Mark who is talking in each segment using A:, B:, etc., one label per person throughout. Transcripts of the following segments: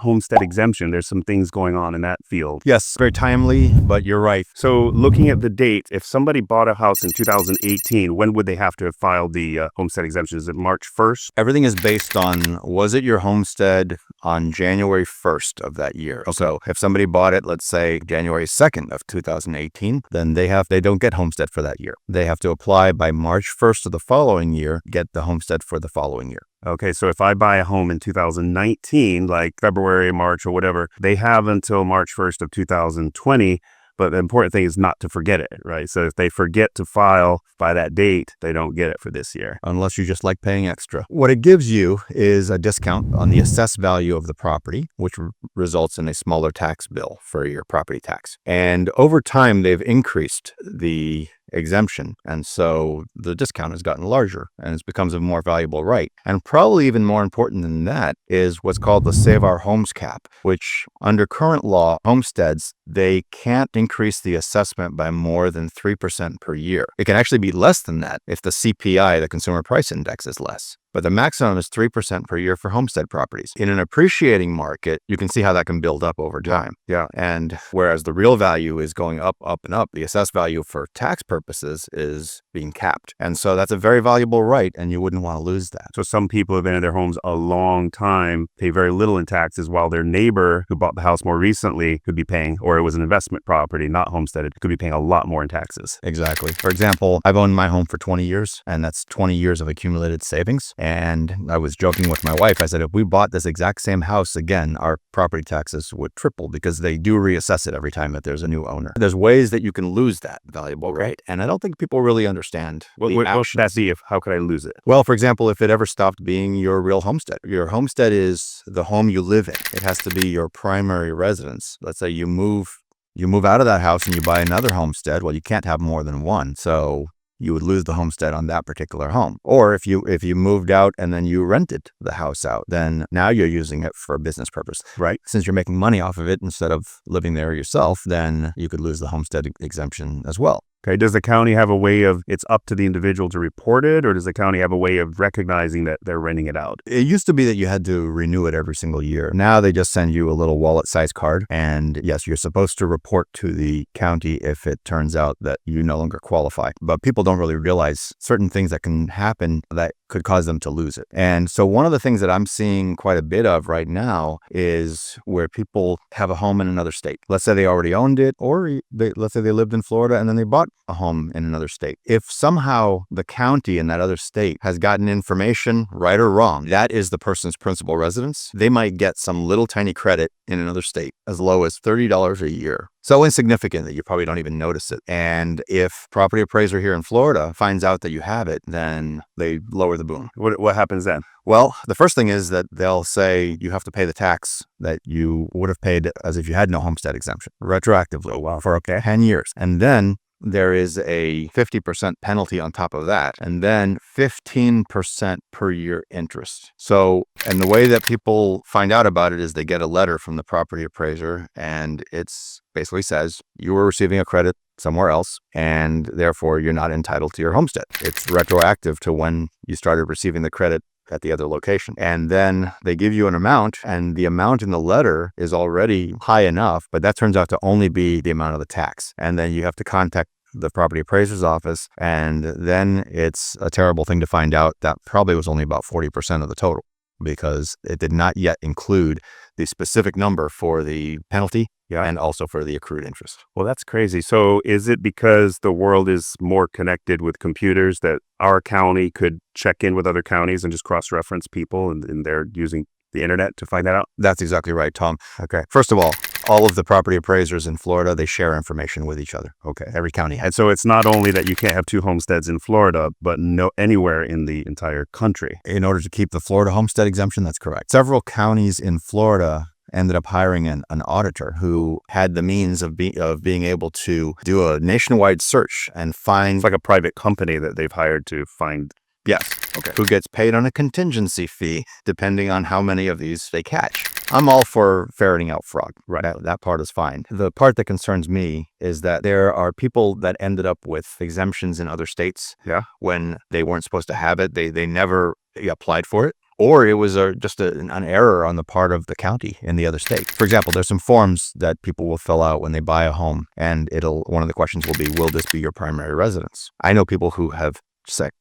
A: homestead exemption. There's some things going on in that field.
B: Yes, very timely, but you're right.
A: So looking at the date, if somebody bought a house in 2018, when would they have to have filed the homestead exemption? Is it March 1st?
B: Everything is based on, was it your homestead on January 1st of that year?
A: Okay.
B: So if somebody bought it, let's say January 2nd of 2018, then they don't get homestead for that year. They have to apply by March 1st of the following year, get the homestead for the following year.
A: Okay, so if I buy a home in 2019, like February, March, or whatever, they have until March 1st of 2020. But the important thing is not to forget it, right? So if they forget to file by that date, they don't get it for this year.
B: Unless you just like paying extra. What it gives you is a discount on the assessed value of the property, which results in a smaller tax bill for your property tax. And over time, they've increased the exemption. And so the discount has gotten larger and it becomes a more valuable right. And probably even more important than that is what's called the Save Our Homes cap, which under current law, homesteads, they can't increase the assessment by more than 3% per year. It can actually be less than that if the CPI, the Consumer Price Index, is less. But the maximum is 3% per year for homestead properties. In an appreciating market, you can see how that can build up over time.
A: Yeah.
B: And whereas the real value is going up, up, and up, the assessed value for tax purposes is being capped. And so that's a very valuable right, and you wouldn't want to lose that.
A: So some people have been in their homes a long time, pay very little in taxes, while their neighbor who bought the house more recently could be paying, or it was an investment property, not homesteaded, could be paying a lot more in taxes.
B: Exactly. For example, I've owned my home for 20 years, and that's 20 years of accumulated savings. And I was joking with my wife. I said, if we bought this exact same house again, our property taxes would triple because they do reassess it every time that there's a new owner. There's ways that you can lose that valuable right. And I don't think people really understand.
A: What should that be? How could I lose it?
B: Well, for example, if it ever stopped being your real homestead. Your homestead is the home you live in. It has to be your primary residence. Let's say you move out of that house and you buy another homestead. Well, you can't have more than one. So you would lose the homestead on that particular home. Or if you moved out and then you rented the house out, then now you're using it for a business purpose, right? Since you're making money off of it instead of living there yourself, then you could lose the homestead exemption as well.
A: Okay, does the county have a way of, it's up to the individual to report it, or does the county have a way of recognizing that they're renting it out?
B: It used to be that you had to renew it every single year. Now they just send you a little wallet-sized card, and yes, you're supposed to report to the county if it turns out that you no longer qualify. But people don't really realize certain things that can happen that could cause them to lose it. And so one of the things that I'm seeing quite a bit of right now is where people have a home in another state. Let's say they already owned it, or let's say they lived in Florida and then they bought a home in another state. If somehow the county in that other state has gotten information, right or wrong, that is the person's principal residence, they might get some little tiny credit in another state as low as $30 a year. So insignificant that you probably don't even notice it. And if property appraiser here in Florida finds out that you have it, then they lower the boom.
A: What happens then?
B: Well, the first thing is that they'll say you have to pay the tax that you would have paid as if you had no homestead exemption retroactively for 10 years. And then there is a 50% penalty on top of that, and then 15% per year interest. So, and the way that people find out about it is they get a letter from the property appraiser, and it's basically says you were receiving a credit somewhere else, and therefore you're not entitled to your homestead. It's retroactive to when you started receiving the credit at the other location. And then they give you an amount, and the amount in the letter is already high enough, but that turns out to only be the amount of the tax. And then you have to contact the property appraiser's office, and then it's a terrible thing to find out that probably was only about 40% of the total, because it did not yet include the specific number for the penalty and also for the accrued interest.
A: Well, that's crazy. So is it because the world is more connected with computers that our county could check in with other counties and just cross-reference people, and they're using the internet to find that out?
B: That's exactly right, Tom. Okay. First of all of the property appraisers in Florida, they share information with each other.
A: Okay.
B: Every county.
A: And so it's not only that you can't have two homesteads in Florida, but anywhere in the entire country.
B: In order to keep the Florida homestead exemption, that's correct. Several counties in Florida ended up hiring an auditor who had the means of being able to do a nationwide search and find...
A: It's like a private company that they've hired to find...
B: Yes. Okay. Who gets paid on a contingency fee, depending on how many of these they catch. I'm all for ferreting out fraud. Right. That part is fine. The part that concerns me is that there are people that ended up with exemptions in other states when they weren't supposed to have it. They never applied for it. or it was just an error on the part of the county in the other state. For example, there's some forms that people will fill out when they buy a home, and one of the questions will be, will this be your primary residence? I know people who have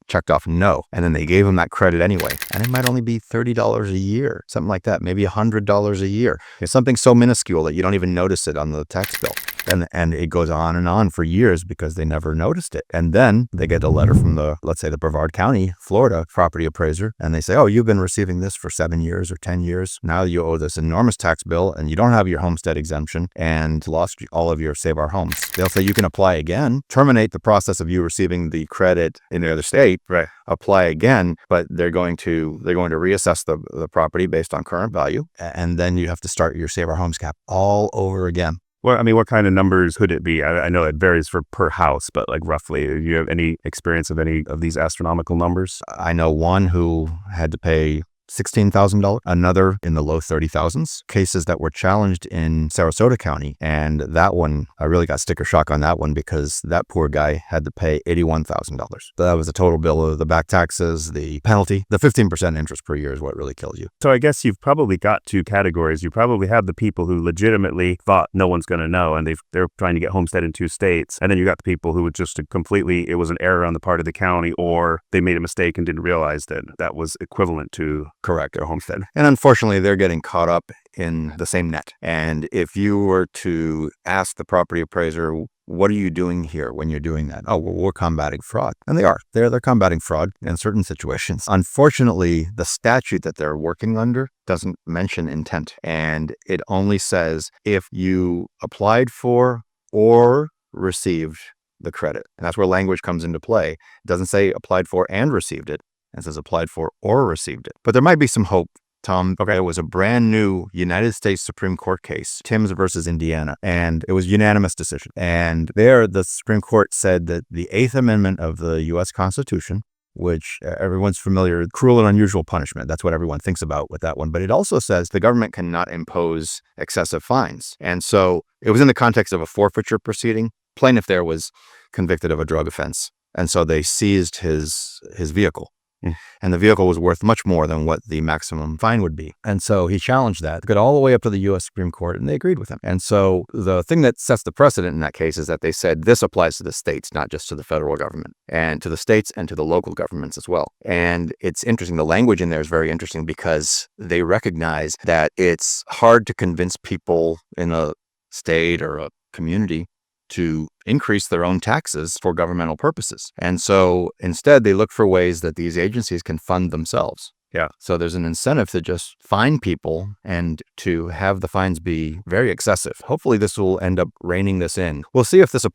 B: checked off no, and then they gave them that credit anyway, and it might only be $30 a year, something like that, maybe $100 a year. It's something so minuscule that you don't even notice it on the tax bill. And it goes on and on for years because they never noticed it. And then they get a letter from let's say the Brevard County, Florida property appraiser, and they say, oh, you've been receiving this for 7 years or 10 years. Now you owe this enormous tax bill and you don't have your homestead exemption and lost all of your Save Our Homes. They'll say you can apply again, terminate the process of you receiving the credit in the other state,
A: Right.
B: apply again, but they're going to reassess the property based on current value. And then you have to start your Save Our Homes cap all over again.
A: Well, I mean, what kind of numbers could it be? I know it varies per house, but like roughly, do you have any experience of any of these astronomical numbers?
B: I know one who had to pay $16,000, another in the low 30,000s, cases that were challenged in Sarasota County. And that one, I really got sticker shock on that one because that poor guy had to pay $81,000. That was the total bill of the back taxes, the penalty, the 15% interest per year is what really kills you.
A: So I guess you've probably got two categories. You probably have the people who legitimately thought no one's going to know, and they're trying to get homestead in 2 states. And then you got the people who would just it was an error on the part of the county, or they made a mistake and didn't realize that that was equivalent to
B: Correct.
A: their homestead.
B: And unfortunately, they're getting caught up in the same net. And if you were to ask the property appraiser, what are you doing here when you're doing that? Oh, well, we're combating fraud. And they are. They're combating fraud in certain situations. Unfortunately, the statute that they're working under doesn't mention intent. And it only says if you applied for or received the credit. And that's where language comes into play. It doesn't say applied for and received it. It says applied for or received it. But there might be some hope, Tom.
A: Okay.
B: There was a brand new United States Supreme Court case, Timms versus Indiana, and it was unanimous decision. And there, the Supreme Court said that the 8th Amendment of the U.S. Constitution, which everyone's familiar with, cruel and unusual punishment. That's what everyone thinks about with that one. But it also says the government cannot impose excessive fines. And so it was in the context of a forfeiture proceeding. Plaintiff there was convicted of a drug offense. And so they seized his vehicle. And the vehicle was worth much more than what the maximum fine would be. And so he challenged that, got all the way up to the U.S. Supreme Court, and they agreed with him. And so the thing that sets the precedent in that case is that they said this applies to the states, not just to the federal government, and to the states and to the local governments as well. And it's interesting. The language in there is very interesting because they recognize that it's hard to convince people in a state or a community to increase their own taxes for governmental purposes. And so instead, they look for ways that these agencies can fund themselves.
A: Yeah.
B: So there's an incentive to just fine people and to have the fines be very excessive. Hopefully this will end up reining this in. We'll see if this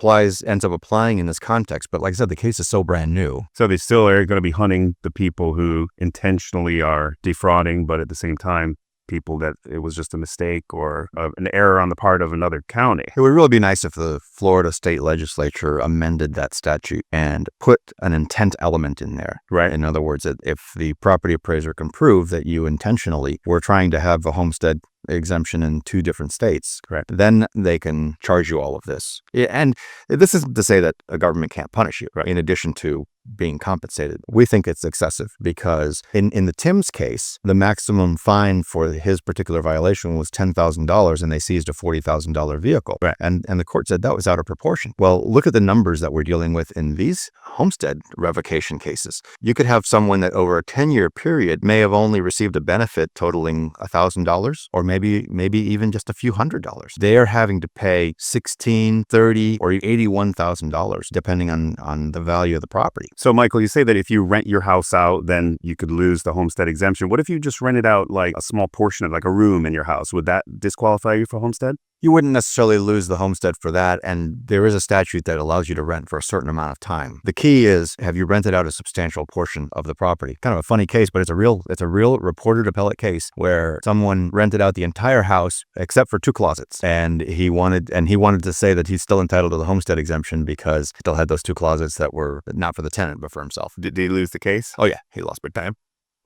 B: ends up applying in this context. But like I said, the case is so brand new.
A: So they still are going to be hunting the people who intentionally are defrauding, but at the same time, people that it was just a mistake or an error on the part of another county.
B: It would really be nice if the Florida state legislature amended that statute and put an intent element in there.
A: Right.
B: In other words, that if the property appraiser can prove that you intentionally were trying to have a homestead exemption in 2 different states,
A: Correct.
B: then they can charge you all of this. And this isn't to say that a government can't punish you,
A: Right.
B: in addition to being compensated. We think it's excessive because in the Timms case, the maximum fine for his particular violation was $10,000 and they seized a $40,000 vehicle.
A: Right.
B: And the court said that was out of proportion. Well, look at the numbers that we're dealing with in these homestead revocation cases. You could have someone that over a 10-year period may have only received a benefit totaling $1,000 or maybe even just a few $100s. They are having to pay $16,000, $30,000, or $81,000 depending on the value of the property.
A: So, Michael, you say that if you rent your house out, then you could lose the homestead exemption. What if you just rented out like a small portion of like a room in your house? Would that disqualify you for homestead?
B: You wouldn't necessarily lose the homestead for that, and there is a statute that allows you to rent for a certain amount of time. The key is, have you rented out a substantial portion of the property? Kind of a funny case, but it's a real reported appellate case where someone rented out the entire house except for 2 closets, and he wanted to say that he's still entitled to the homestead exemption because he still had those 2 closets that were not for the tenant but for himself.
A: Did he lose the case?
B: Oh yeah, he lost big time.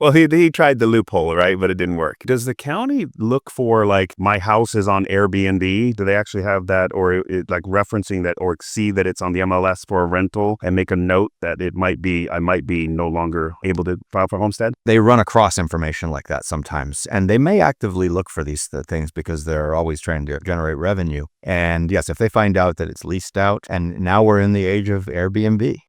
A: Well, he tried the loophole, right? But it didn't work. Does the county look for like my house is on Airbnb? Do they actually have that, or like referencing that, or see that it's on the MLS for a rental and make a note that I might be no longer able to file for homestead?
B: They run across information like that sometimes, and they may actively look for these things because they're always trying to generate revenue. And yes, if they find out that it's leased out, and now we're in the age of Airbnb,